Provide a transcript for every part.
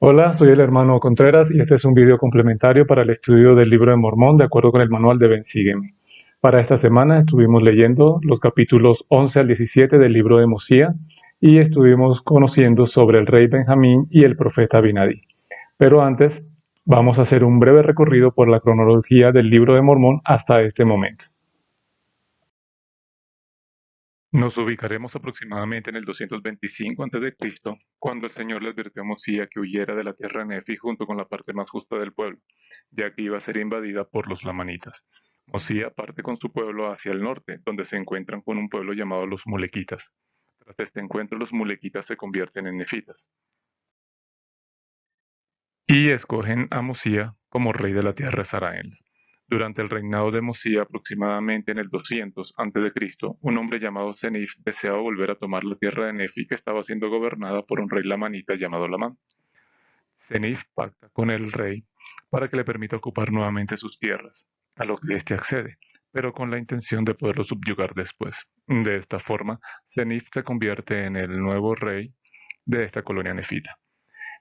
Hola, soy el hermano Contreras y este es un video complementario para el estudio del libro de Mormón de acuerdo con el manual de Ben Sígueme. Para esta semana estuvimos leyendo los capítulos 11 al 17 del libro de Mosía y estuvimos conociendo sobre el rey Benjamín y el profeta Abinadí. Pero antes, vamos a hacer un breve recorrido por la cronología del libro de Mormón hasta este momento. Nos ubicaremos aproximadamente en el 225 a.C., cuando el Señor le advirtió a Mosía que huyera de la tierra de Nefi junto con la parte más justa del pueblo, ya que iba a ser invadida por los lamanitas. Mosía parte con su pueblo hacia el norte, donde se encuentran con un pueblo llamado los mulequitas. Tras este encuentro, los mulequitas se convierten en nefitas y escogen a Mosía como rey de la tierra de Sarael. Durante el reinado de Mosía, aproximadamente en el 200 a.C., un hombre llamado Senif deseaba volver a tomar la tierra de Nefi que estaba siendo gobernada por un rey lamanita llamado Lamán. Senif pacta con el rey para que le permita ocupar nuevamente sus tierras, a lo que éste accede, pero con la intención de poderlo subyugar después. De esta forma, Senif se convierte en el nuevo rey de esta colonia nefita.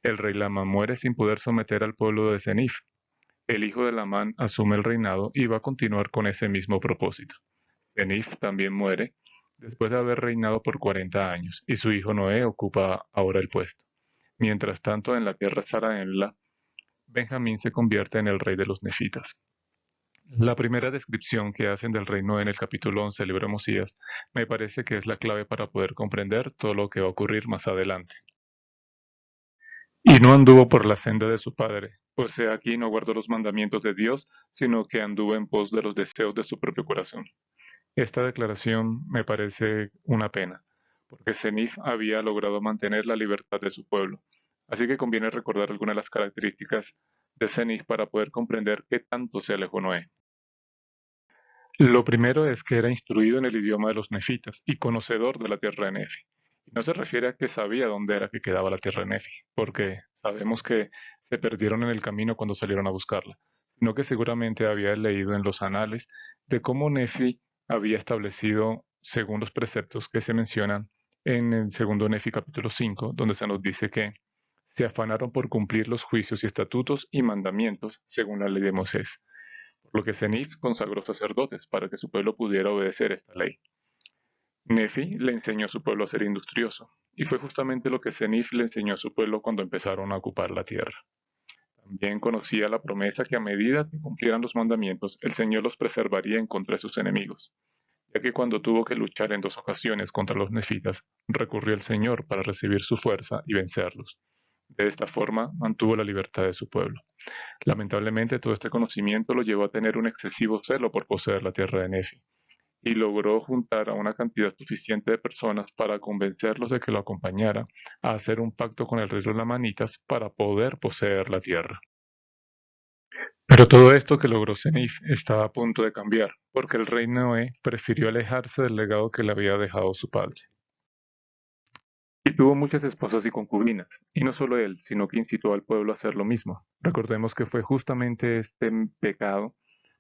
El rey Lamán muere sin poder someter al pueblo de Senif. El hijo de Lamán asume el reinado y va a continuar con ese mismo propósito. Senif también muere después de haber reinado por 40 años y su hijo Noé ocupa ahora el puesto. Mientras tanto, en la tierra Saraenla, Benjamín se convierte en el rey de los nefitas. La primera descripción que hacen del rey Noé en el capítulo 11 del libro de Mosías me parece que es la clave para poder comprender todo lo que va a ocurrir más adelante. Y no anduvo por la senda de su padre, pues he aquí no guardó los mandamientos de Dios, sino que anduvo en pos de los deseos de su propio corazón. Esta declaración me parece una pena, porque Senif había logrado mantener la libertad de su pueblo. Así que conviene recordar algunas de las características de Senif para poder comprender qué tanto se alejó Noé. Lo primero es que era instruido en el idioma de los nefitas y conocedor de la tierra de Nefi. Y no se refiere a que sabía dónde era que quedaba la tierra de Nefi, porque sabemos que se perdieron en el camino cuando salieron a buscarla, sino que seguramente había leído en los anales de cómo Nefi había establecido, según los preceptos que se mencionan en el segundo Nefi capítulo 5, donde se nos dice que se afanaron por cumplir los juicios y estatutos y mandamientos según la ley de Moisés, por lo que Senif consagró sacerdotes para que su pueblo pudiera obedecer esta ley. Nefi le enseñó a su pueblo a ser industrioso, y fue justamente lo que Senif le enseñó a su pueblo cuando empezaron a ocupar la tierra. También conocía la promesa que a medida que cumplieran los mandamientos, el Señor los preservaría en contra de sus enemigos, ya que cuando tuvo que luchar en 2 ocasiones contra los nefitas, recurrió al Señor para recibir su fuerza y vencerlos. De esta forma, mantuvo la libertad de su pueblo. Lamentablemente, todo este conocimiento lo llevó a tener un excesivo celo por poseer la tierra de Nefi, y logró juntar a una cantidad suficiente de personas para convencerlos de que lo acompañara a hacer un pacto con el rey de los lamanitas para poder poseer la tierra. Pero todo esto que logró Senif estaba a punto de cambiar, porque el rey Noé prefirió alejarse del legado que le había dejado su padre. Y tuvo muchas esposas y concubinas, y no solo él, sino que incitó al pueblo a hacer lo mismo. Recordemos que fue justamente este pecado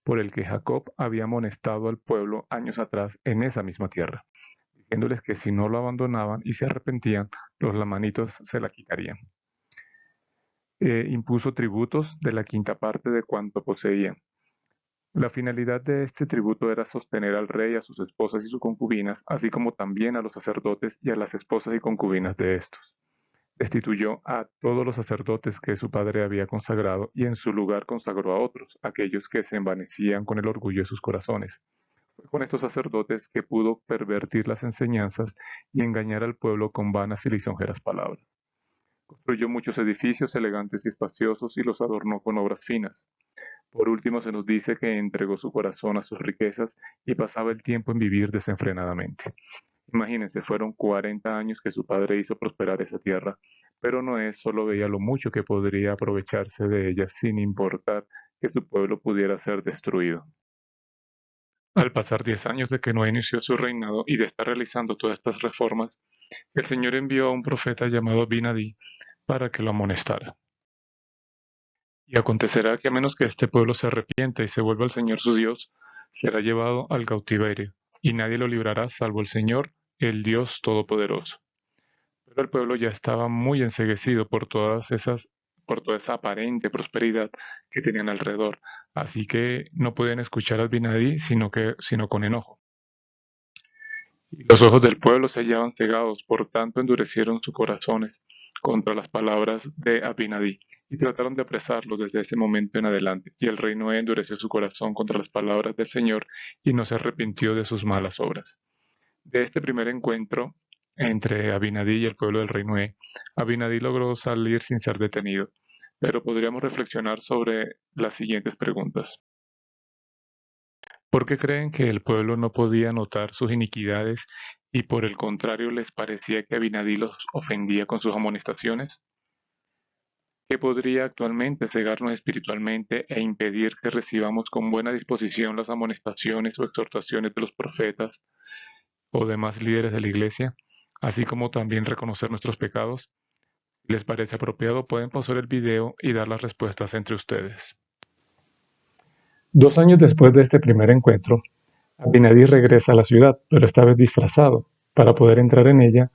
por el que Jacob había amonestado al pueblo años atrás en esa misma tierra, diciéndoles que si no lo abandonaban y se arrepentían, los lamanitos se la quitarían. Impuso tributos de la quinta parte de cuanto poseían. La finalidad de este tributo era sostener al rey, a sus esposas y sus concubinas, así como también a los sacerdotes y a las esposas y concubinas de estos. Destituyó a todos los sacerdotes que su padre había consagrado y en su lugar consagró a otros, aquellos que se envanecían con el orgullo de sus corazones. Fue con estos sacerdotes que pudo pervertir las enseñanzas y engañar al pueblo con vanas y lisonjeras palabras. Construyó muchos edificios elegantes y espaciosos y los adornó con obras finas. Por último, se nos dice que entregó su corazón a sus riquezas y pasaba el tiempo en vivir desenfrenadamente. Imagínense, fueron 40 años que su padre hizo prosperar esa tierra, pero Noé solo veía lo mucho que podría aprovecharse de ella sin importar que su pueblo pudiera ser destruido. Al pasar 10 años de que Noé inició su reinado y de estar realizando todas estas reformas, el Señor envió a un profeta llamado Binadí para que lo amonestara. Y acontecerá que a menos que este pueblo se arrepienta y se vuelva al Señor su Dios, será llevado al cautiverio, y nadie lo librará salvo el Señor, el Dios Todopoderoso. Pero el pueblo ya estaba muy enceguecido por todas esas por toda esa aparente prosperidad que tenían alrededor. Así que no podían escuchar a Abinadí sino con enojo. Y los ojos del pueblo se hallaban cegados, por tanto endurecieron sus corazones contra las palabras de Abinadí, y trataron de apresarlo desde ese momento en adelante. Y el rey Noé endureció su corazón contra las palabras del Señor, y no se arrepintió de sus malas obras. De este primer encuentro entre Abinadí y el pueblo del rey Noé, Abinadí logró salir sin ser detenido, pero podríamos reflexionar sobre las siguientes preguntas. ¿Por qué creen que el pueblo no podía notar sus iniquidades y por el contrario les parecía que Abinadí los ofendía con sus amonestaciones? ¿Qué podría actualmente cegarnos espiritualmente e impedir que recibamos con buena disposición las amonestaciones o exhortaciones de los profetas o demás líderes de la iglesia, así como también reconocer nuestros pecados? Si les parece apropiado, pueden pausar el video y dar las respuestas entre ustedes. 2 años después de este primer encuentro, Abinadí regresa a la ciudad, pero esta vez disfrazado, para poder entrar en ella,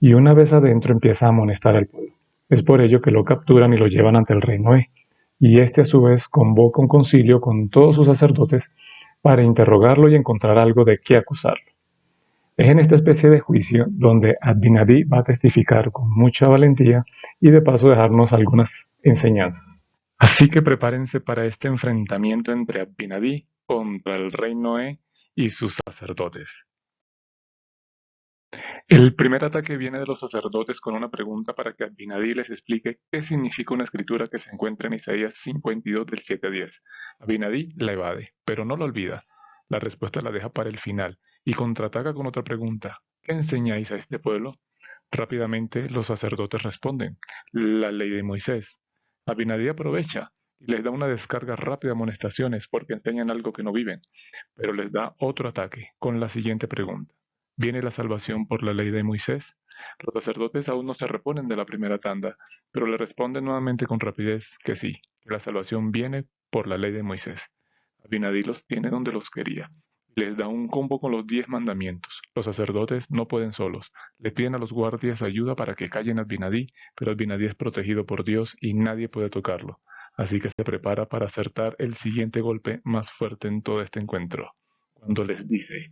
y una vez adentro empieza a amonestar al pueblo. Es por ello que lo capturan y lo llevan ante el rey Noé, y este a su vez convoca un concilio con todos sus sacerdotes para interrogarlo y encontrar algo de qué acusarlo. Es en esta especie de juicio donde Abinadí va a testificar con mucha valentía y de paso dejarnos algunas enseñanzas. Así que prepárense para este enfrentamiento entre Abinadí contra el rey Noé y sus sacerdotes. El primer ataque viene de los sacerdotes con una pregunta para que Abinadí les explique qué significa una escritura que se encuentra en Isaías 52 del 7 al 10. Abinadí la evade, pero no la olvida. La respuesta la deja para el final y contraataca con otra pregunta. ¿Qué enseñáis a este pueblo? Rápidamente los sacerdotes responden, la ley de Moisés. Abinadí aprovecha y les da una descarga rápida de amonestaciones porque enseñan algo que no viven, pero les da otro ataque con la siguiente pregunta. ¿Viene la salvación por la ley de Moisés? Los sacerdotes aún no se reponen de la primera tanda, pero le responden nuevamente con rapidez que sí, que la salvación viene por la ley de Moisés. Abinadí los tiene donde los quería. Les da un combo con los 10 mandamientos. Los sacerdotes no pueden solos. Le piden a los guardias ayuda para que callen a Abinadí, pero Abinadí es protegido por Dios y nadie puede tocarlo. Así que se prepara para acertar el siguiente golpe más fuerte en todo este encuentro, cuando les dice: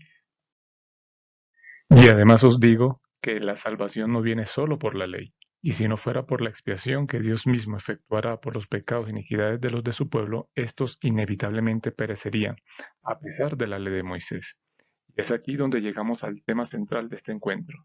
y además os digo que la salvación no viene solo por la ley, y si no fuera por la expiación que Dios mismo efectuará por los pecados e iniquidades de los de su pueblo, estos inevitablemente perecerían, a pesar de la ley de Moisés. Y es aquí donde llegamos al tema central de este encuentro,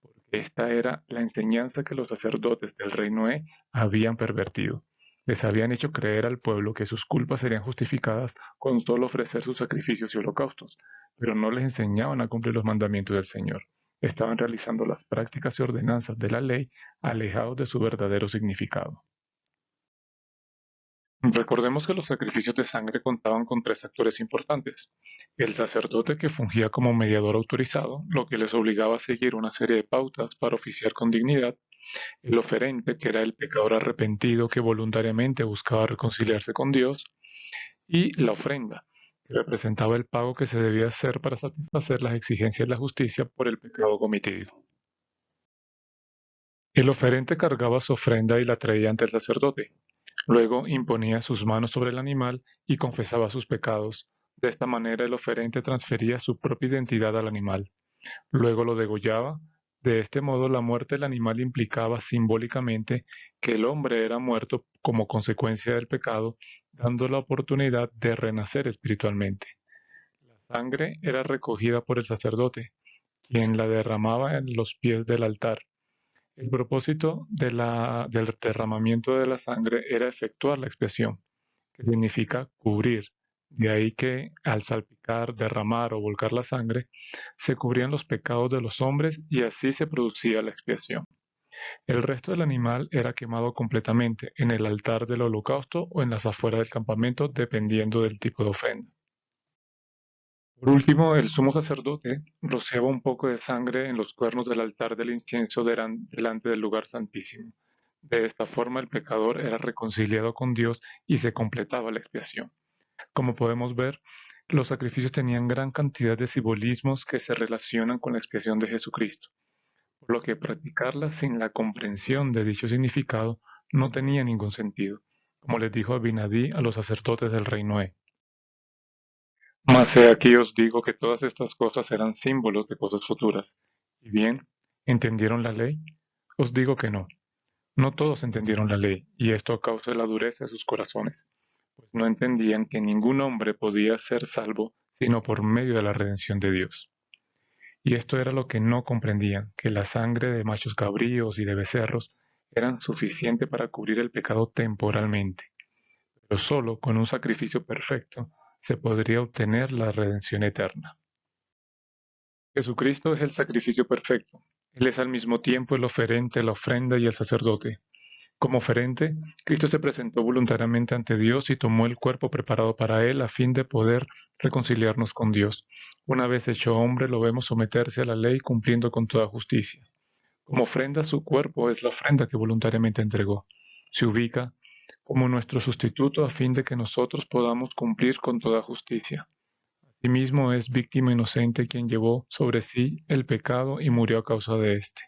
porque esta era la enseñanza que los sacerdotes del rey Noé habían pervertido. Les habían hecho creer al pueblo que sus culpas serían justificadas con solo ofrecer sus sacrificios y holocaustos, pero no les enseñaban a cumplir los mandamientos del Señor. Estaban realizando las prácticas y ordenanzas de la ley alejados de su verdadero significado. Recordemos que los sacrificios de sangre contaban con 3 actores importantes. El sacerdote, que fungía como mediador autorizado, lo que les obligaba a seguir una serie de pautas para oficiar con dignidad. El oferente, que era el pecador arrepentido que voluntariamente buscaba reconciliarse con Dios. Y la ofrenda, que representaba el pago que se debía hacer para satisfacer las exigencias de la justicia por el pecado cometido. El oferente cargaba su ofrenda y la traía ante el sacerdote. Luego imponía sus manos sobre el animal y confesaba sus pecados. De esta manera el oferente transfería su propia identidad al animal. Luego lo degollaba. De este modo la muerte del animal implicaba simbólicamente que el hombre era muerto como consecuencia del pecado, dando la oportunidad de renacer espiritualmente. La sangre era recogida por el sacerdote, quien la derramaba en los pies del altar. El propósito del derramamiento de la sangre era efectuar la expiación, que significa cubrir. De ahí que al salpicar, derramar o volcar la sangre, se cubrían los pecados de los hombres y así se producía la expiación. El resto del animal era quemado completamente en el altar del holocausto o en las afueras del campamento, dependiendo del tipo de ofrenda. Por último, el sumo sacerdote rociaba un poco de sangre en los cuernos del altar del incienso delante del lugar santísimo. De esta forma el pecador era reconciliado con Dios y se completaba la expiación. Como podemos ver, los sacrificios tenían gran cantidad de simbolismos que se relacionan con la expiación de Jesucristo, por lo que practicarla sin la comprensión de dicho significado no tenía ningún sentido, como les dijo Abinadí a los sacerdotes del rey Noé. Mas he aquí os digo que todas estas cosas eran símbolos de cosas futuras. ¿Y bien, entendieron la ley? Os digo que no. No todos entendieron la ley, y esto a causa de la dureza de sus corazones, pues no entendían que ningún hombre podía ser salvo sino por medio de la redención de Dios. Y esto era lo que no comprendían, que la sangre de machos cabríos y de becerros eran suficiente para cubrir el pecado temporalmente, pero solo con un sacrificio perfecto se podría obtener la redención eterna. Jesucristo es el sacrificio perfecto. Él es al mismo tiempo el oferente, la ofrenda y el sacerdote. Como oferente, Cristo se presentó voluntariamente ante Dios y tomó el cuerpo preparado para Él a fin de poder reconciliarnos con Dios. Una vez hecho hombre, lo vemos someterse a la ley cumpliendo con toda justicia. Como ofrenda, su cuerpo es la ofrenda que voluntariamente entregó. Se ubica como nuestro sustituto a fin de que nosotros podamos cumplir con toda justicia. Asimismo es víctima inocente quien llevó sobre sí el pecado y murió a causa de éste.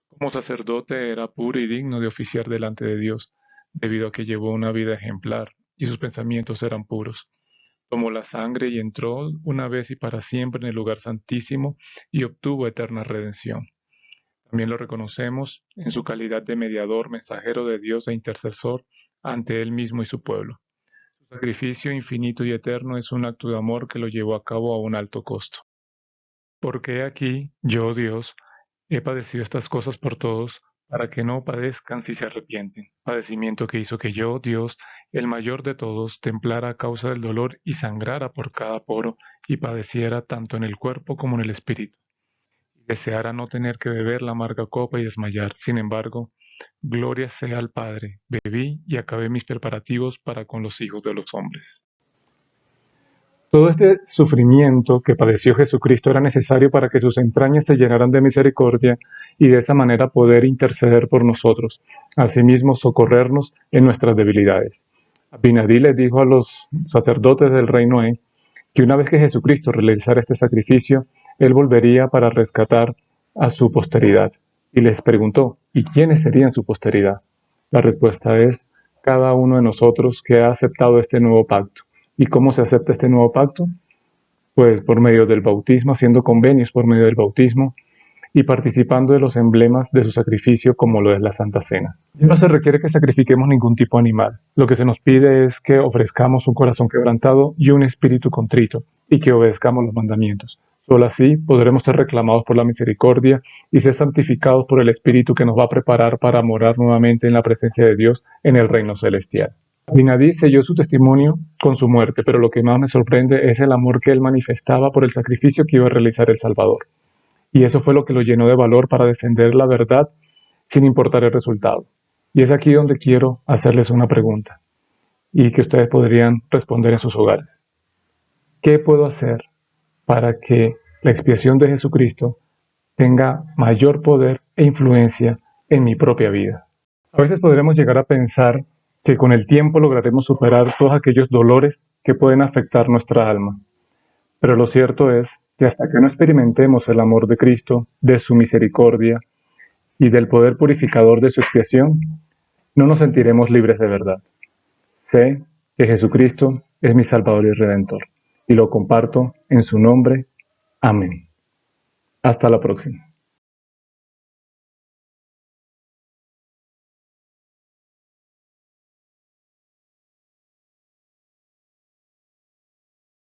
Como sacerdote era puro y digno de oficiar delante de Dios, debido a que llevó una vida ejemplar y sus pensamientos eran puros. Tomó la sangre y entró una vez y para siempre en el lugar santísimo y obtuvo eterna redención. También lo reconocemos en su calidad de mediador, mensajero de Dios e intercesor ante Él mismo y su pueblo. Su sacrificio infinito y eterno es un acto de amor que lo llevó a cabo a un alto costo. Porque aquí, yo, Dios, he padecido estas cosas por todos, para que no padezcan si se arrepienten. Padecimiento que hizo que yo, Dios, el mayor de todos, templara a causa del dolor y sangrara por cada poro, y padeciera tanto en el cuerpo como en el espíritu. Y deseara no tener que beber la amarga copa y desmayar. Sin embargo, gloria sea al Padre. Bebí y acabé mis preparativos para con los hijos de los hombres. Todo este sufrimiento que padeció Jesucristo era necesario para que sus entrañas se llenaran de misericordia y de esa manera poder interceder por nosotros, asimismo socorrernos en nuestras debilidades. Abinadí les dijo a los sacerdotes del rey Noé que una vez que Jesucristo realizara este sacrificio, él volvería para rescatar a su posteridad. Y les preguntó, ¿y quiénes serían su posteridad? La respuesta es, cada uno de nosotros que ha aceptado este nuevo pacto. ¿Y cómo se acepta este nuevo pacto? Pues por medio del bautismo, haciendo convenios por medio del bautismo y participando de los emblemas de su sacrificio como lo es la Santa Cena. Ya no se requiere que sacrifiquemos ningún tipo animal. Lo que se nos pide es que ofrezcamos un corazón quebrantado y un espíritu contrito y que obedezcamos los mandamientos. Solo así podremos ser reclamados por la misericordia y ser santificados por el Espíritu que nos va a preparar para morar nuevamente en la presencia de Dios en el reino celestial. Abinadí selló su testimonio con su muerte, pero lo que más me sorprende es el amor que él manifestaba por el sacrificio que iba a realizar el Salvador. Y eso fue lo que lo llenó de valor para defender la verdad sin importar el resultado. Y es aquí donde quiero hacerles una pregunta y que ustedes podrían responder en sus hogares. ¿Qué puedo hacer para que la expiación de Jesucristo tenga mayor poder e influencia en mi propia vida? A veces podremos llegar a pensar que con el tiempo lograremos superar todos aquellos dolores que pueden afectar nuestra alma. Pero lo cierto es que hasta que no experimentemos el amor de Cristo, de su misericordia y del poder purificador de su expiación, no nos sentiremos libres de verdad. Sé que Jesucristo es mi Salvador y Redentor, y lo comparto en su nombre. Amén. Hasta la próxima.